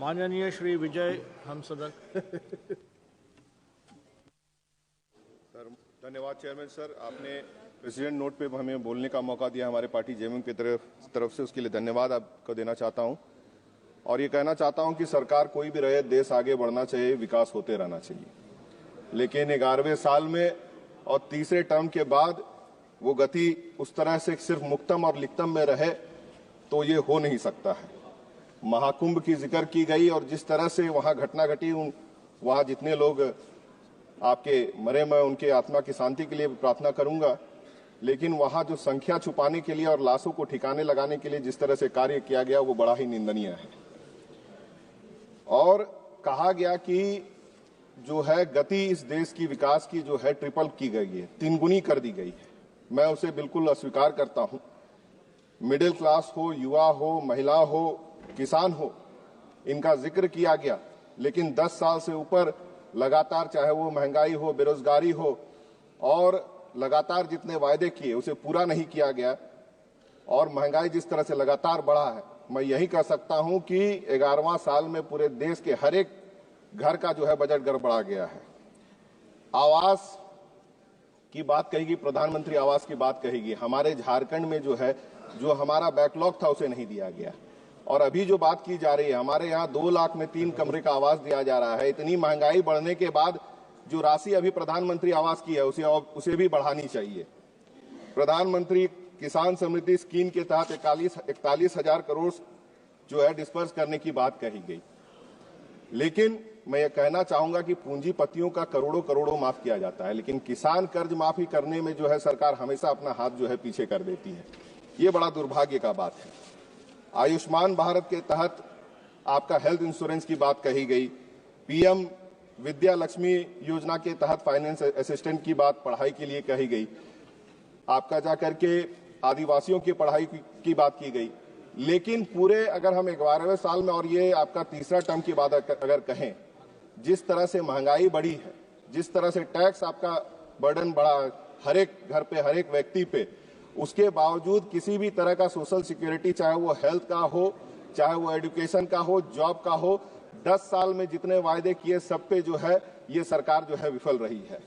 माननीय श्री विजय हमसदन। सर धन्यवाद chairman sir, आपने प्रेसिडेंट नोट पे हमें बोलने का मौका दिया हमारे पार्टी जेएमएम की तरफ से, उसके लिए धन्यवाद आपको देना चाहता हूं। और ये कहना चाहता हूं कि सरकार कोई भी रहे, देश आगे बढ़ना चाहिए, विकास होते रहना चाहिए, लेकिन 11वें साल में और तीसरे टर्म के बाद वो गति उस तरह से सिर्फ मुक्तम और लिखतम में रहे तो ये हो नहीं सकता है। महाकुंभ की जिक्र की गई और जिस तरह से वहां घटना घटी, वहां जितने लोग आपके मरे, मैं उनके आत्मा की शांति के लिए प्रार्थना करूंगा, लेकिन वहां जो संख्या छुपाने के लिए और लाशों को ठिकाने लगाने के लिए जिस तरह से कार्य किया गया वो बड़ा ही निंदनीय है। और कहा गया कि जो है गति इस देश की विकास की जो है ट्रिपल की गई है, 3 गुनी कर दी गई है। मैं उसे बिल्कुल अस्वीकार करता हूं। मिडिल क्लास हो, युवा हो, महिला हो, किसान हो, इनका जिक्र किया गया, लेकिन 10 साल से ऊपर लगातार, चाहे वो महंगाई हो, बेरोजगारी हो, और लगातार जितने वायदे किए उसे पूरा नहीं किया गया, और महंगाई जिस तरह से लगातार बढ़ा है, मैं यही कह सकता हूं कि 11वां साल में पूरे देश के हर एक घर का जो है बजट गड़बड़ा गया है। आवास की बात कहेगी, प्रधानमंत्री आवास की बात कहेगी, हमारे झारखंड में जो है, जो हमारा बैकलॉग था उसे नहीं दिया गया। और अभी जो बात की जा रही है, हमारे यहाँ 2 लाख में 3 कमरे का आवास दिया जा रहा है। इतनी महंगाई बढ़ने के बाद जो राशि अभी प्रधानमंत्री आवास की है उसे भी बढ़ानी चाहिए। प्रधानमंत्री किसान समृद्धि स्कीम के तहत 41,000 करोड़ जो है डिस्पर्स करने की बात कही गई, लेकिन मैं ये कहना चाहूंगा कि पूंजीपतियों का करोड़ों करोड़ों माफ किया जाता है, लेकिन किसान कर्ज माफी करने में जो है सरकार हमेशा अपना हाथ जो है पीछे कर देती है। ये बड़ा दुर्भाग्य का बात है। आयुष्मान भारत के तहत आपका हेल्थ इंश्योरेंस की बात कही गई, पीएम विद्या लक्ष्मी योजना के तहत फाइनेंस असिस्टेंट की बात पढ़ाई के लिए कही गई, आपका जाकर के आदिवासियों की पढ़ाई की बात की गई, लेकिन पूरे अगर हम 11वें साल में और ये आपका तीसरा टर्म की बात अगर कहें, जिस तरह से महंगाई बढ़ी है, जिस तरह से टैक्स आपका बर्डन बढ़ा हर एक घर पे, हर एक व्यक्ति पे, उसके बावजूद किसी भी तरह का सोशल सिक्योरिटी, चाहे वो हेल्थ का हो, चाहे वो एजुकेशन का हो, जॉब का हो, 10 साल में जितने वायदे किए सब पे जो है ये सरकार जो है विफल रही है।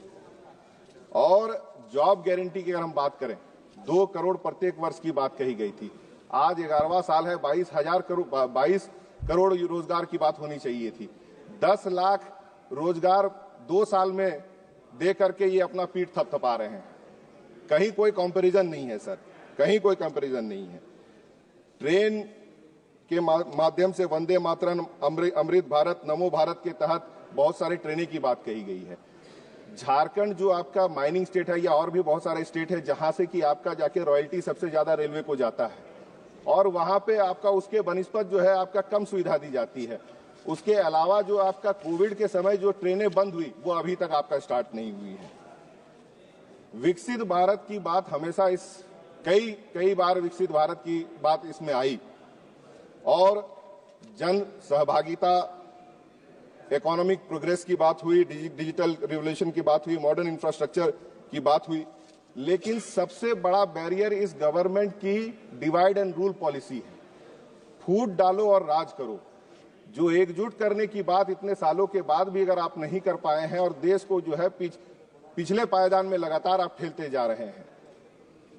और जॉब गारंटी की अगर हम बात करें, 2 करोड़ प्रत्येक वर्ष की बात कही गई थी। आज 11वां साल है, 22 करोड़ रोजगार की बात होनी चाहिए थी। 10 लाख रोजगार 2 साल में दे करके ये अपना पीठ थपथपा रहे हैं। कहीं कोई कंपैरिजन नहीं है सर, कहीं कोई कंपैरिजन नहीं है। ट्रेन के माध्यम से वंदे मातरम, अमृत भारत, नमो भारत के तहत बहुत सारी ट्रेनें की बात कही गई है। झारखंड जो आपका माइनिंग स्टेट है, या और भी बहुत सारे स्टेट है जहां से कि आपका जाके रॉयल्टी सबसे ज्यादा रेलवे को जाता है, और वहां पे आपका उसके बनिस्पत जो है आपका कम सुविधा दी जाती है। उसके अलावा जो आपका कोविड के समय जो ट्रेनें बंद हुई वो अभी तक आपका स्टार्ट नहीं हुई है। विकसित भारत की बात हमेशा कई बार विकसित भारत की बात इसमें आई, और जन सहभागिता, इकोनॉमिक प्रोग्रेस की बात हुई, डिजिटल रिवोल्यूशन की बात हुई, मॉडर्न इंफ्रास्ट्रक्चर की बात हुई, लेकिन सबसे बड़ा बैरियर इस गवर्नमेंट की डिवाइड एंड रूल पॉलिसी है। फूट डालो और राज करो। जो एकजुट करने की बात इतने सालों के बाद भी अगर आप नहीं कर पाए हैं, और देश को जो है पिछले पायदान में लगातार आप ठेलते जा रहे हैं,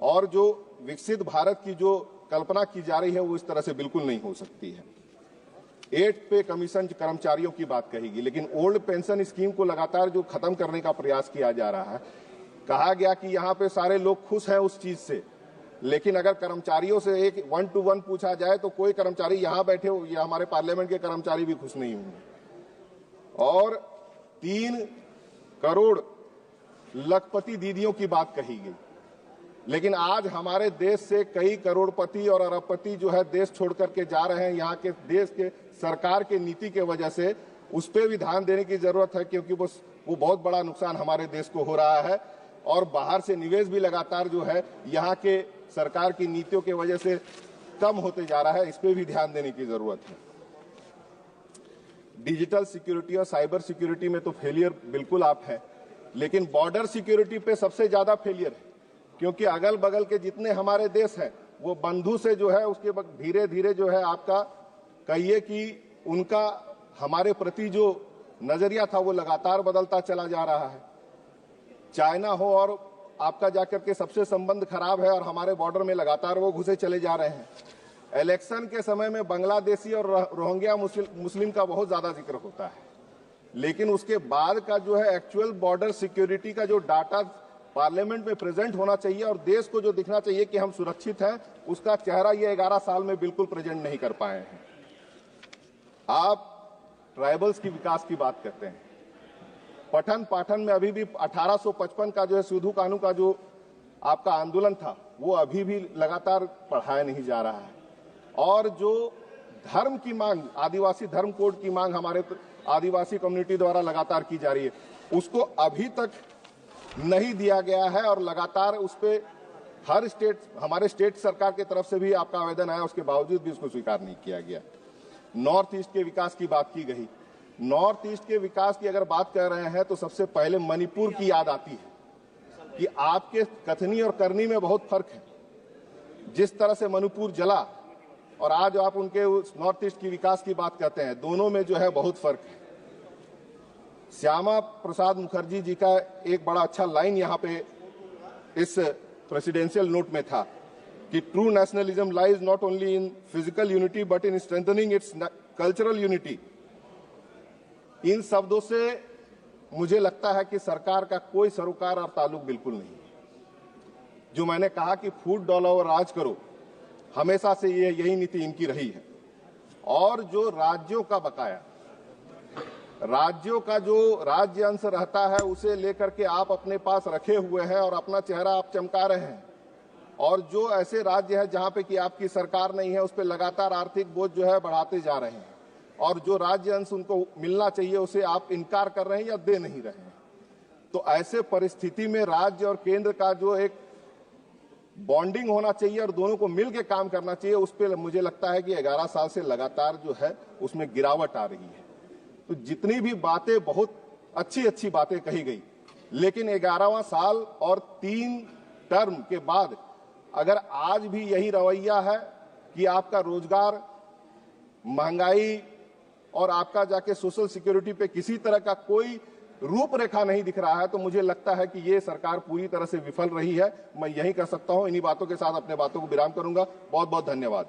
और जो विकसित भारत की जो कल्पना की जा रही है वो इस तरह से बिल्कुल नहीं हो सकती है। 8 पे कमीशन कर्मचारियों की बात कहेगी, लेकिन ओल्ड पेंशन स्कीम को लगातार जो खत्म करने का प्रयास किया जा रहा है, कहा गया कि यहाँ पे सारे लोग खुश हैं उस चीज से, लेकिन अगर कर्मचारियों से एक 1 to 1 पूछा जाए तो कोई कर्मचारी यहाँ बैठे हो या हमारे पार्लियामेंट के कर्मचारी भी खुश नहीं होंगे। और 3 करोड़ लखपति दीदियों की बात कही गई, लेकिन आज हमारे देश से कई करोड़पति और अरबपति जो है देश छोड़ करके जा रहे हैं। यहाँ के देश के सरकार के नीति के वजह से उस पर भी ध्यान देने की जरूरत है, क्योंकि वो बहुत बड़ा नुकसान हमारे देश को हो रहा है, और बाहर से निवेश भी लगातार जो है यहाँ के सरकार की नीतियों के वजह से कम होते जा रहा है। इस पर भी ध्यान देने की जरूरत है। डिजिटल सिक्योरिटी और साइबर सिक्योरिटी में तो फेलियर बिल्कुल आप है, लेकिन बॉर्डर सिक्योरिटी पे सबसे ज्यादा फेलियर है, क्योंकि अगल बगल के जितने हमारे देश हैं वो बंधु से जो है उसके धीरे धीरे जो है आपका कहिए कि उनका हमारे प्रति जो नजरिया था वो लगातार बदलता चला जा रहा है। चाइना हो और आपका जाकर के सबसे संबंध खराब है और हमारे बॉर्डर में लगातार वो घुसे चले जा रहे हैं। इलेक्शन के समय में बांग्लादेशी और रोहिंग्या मुस्लिम का बहुत ज्यादा जिक्र होता है, लेकिन उसके बाद का जो है एक्चुअल बॉर्डर सिक्योरिटी का जो डाटा पार्लियामेंट में प्रेजेंट होना चाहिए और देश को जो दिखना चाहिए कि हम सुरक्षित हैं, उसका चेहरा ये 11 साल में बिल्कुल प्रेजेंट नहीं कर पाए हैं। आप ट्राइबल्स की विकास की बात करते हैं, पठन पाठन में अभी भी 1855 का जो है सिधू कानू का जो आपका आंदोलन था वो अभी भी लगातार पढ़ाया नहीं जा रहा है। और जो धर्म की मांग, आदिवासी धर्म कोड की मांग हमारे आदिवासी कम्युनिटी द्वारा लगातार की जा रही है, उसको अभी तक नहीं दिया गया है और लगातार उस पर हर स्टेट, हमारे स्टेट सरकार की तरफ से भी आपका आवेदन आया, उसके बावजूद भी उसको स्वीकार नहीं किया गया। नॉर्थ ईस्ट के विकास की बात की गई। नॉर्थ ईस्ट के विकास की अगर बात कर रहे हैं तो सबसे पहले मणिपुर की याद आती है कि आपके कथनी और करनी में बहुत फर्क है। जिस तरह से मणिपुर जला और आज आप उनके नॉर्थ ईस्ट की विकास की बात करते हैं, दोनों में जो है बहुत फर्क है। श्यामा प्रसाद मुखर्जी जी का एक बड़ा अच्छा लाइन यहाँ पे इस प्रेसिडेंशियल नोट में था कि true nationalism lies not only in physical unity but in strengthening its cultural unity. इन शब्दों से मुझे लगता है कि सरकार का कोई सरोकार और ताल्लुक बिल्कुल नहीं। जो मैंने कहा कि फूट डॉलर और राज करो, हमेशा से यही नीति इनकी रही है। और जो राज्यों का बकाया, राज्यों का जो राज्य अंश रहता है, उसे लेकर के आप अपने पास रखे हुए हैं और अपना चेहरा आप चमका रहे हैं। और जो ऐसे राज्य है जहां पे कि आपकी सरकार नहीं है, उस पर लगातार आर्थिक बोझ जो है बढ़ाते जा रहे हैं। और जो राज्य अंश उनको मिलना चाहिए उसे आप इनकार कर रहे हैं या दे नहीं रहे हैं। तो ऐसे परिस्थिति में राज्य और केंद्र का जो एक बॉन्डिंग होना चाहिए और दोनों को मिल के काम करना चाहिए, उस पर मुझे लगता है कि 11 साल से लगातार जो है उसमें गिरावट आ रही है। तो जितनी भी बातें, बहुत अच्छी अच्छी बातें कही गई, लेकिन 11वां साल और 3 टर्म के बाद अगर आज भी यही रवैया है कि आपका रोजगार, महंगाई और आपका जाके सोशल सिक्योरिटी पे किसी तरह का कोई रूपरेखा नहीं दिख रहा है, तो मुझे लगता है कि ये सरकार पूरी तरह से विफल रही है। मैं यही कर सकता हूं। इन्हीं बातों के साथ अपने बातों को विराम करूंगा। बहुत बहुत धन्यवाद।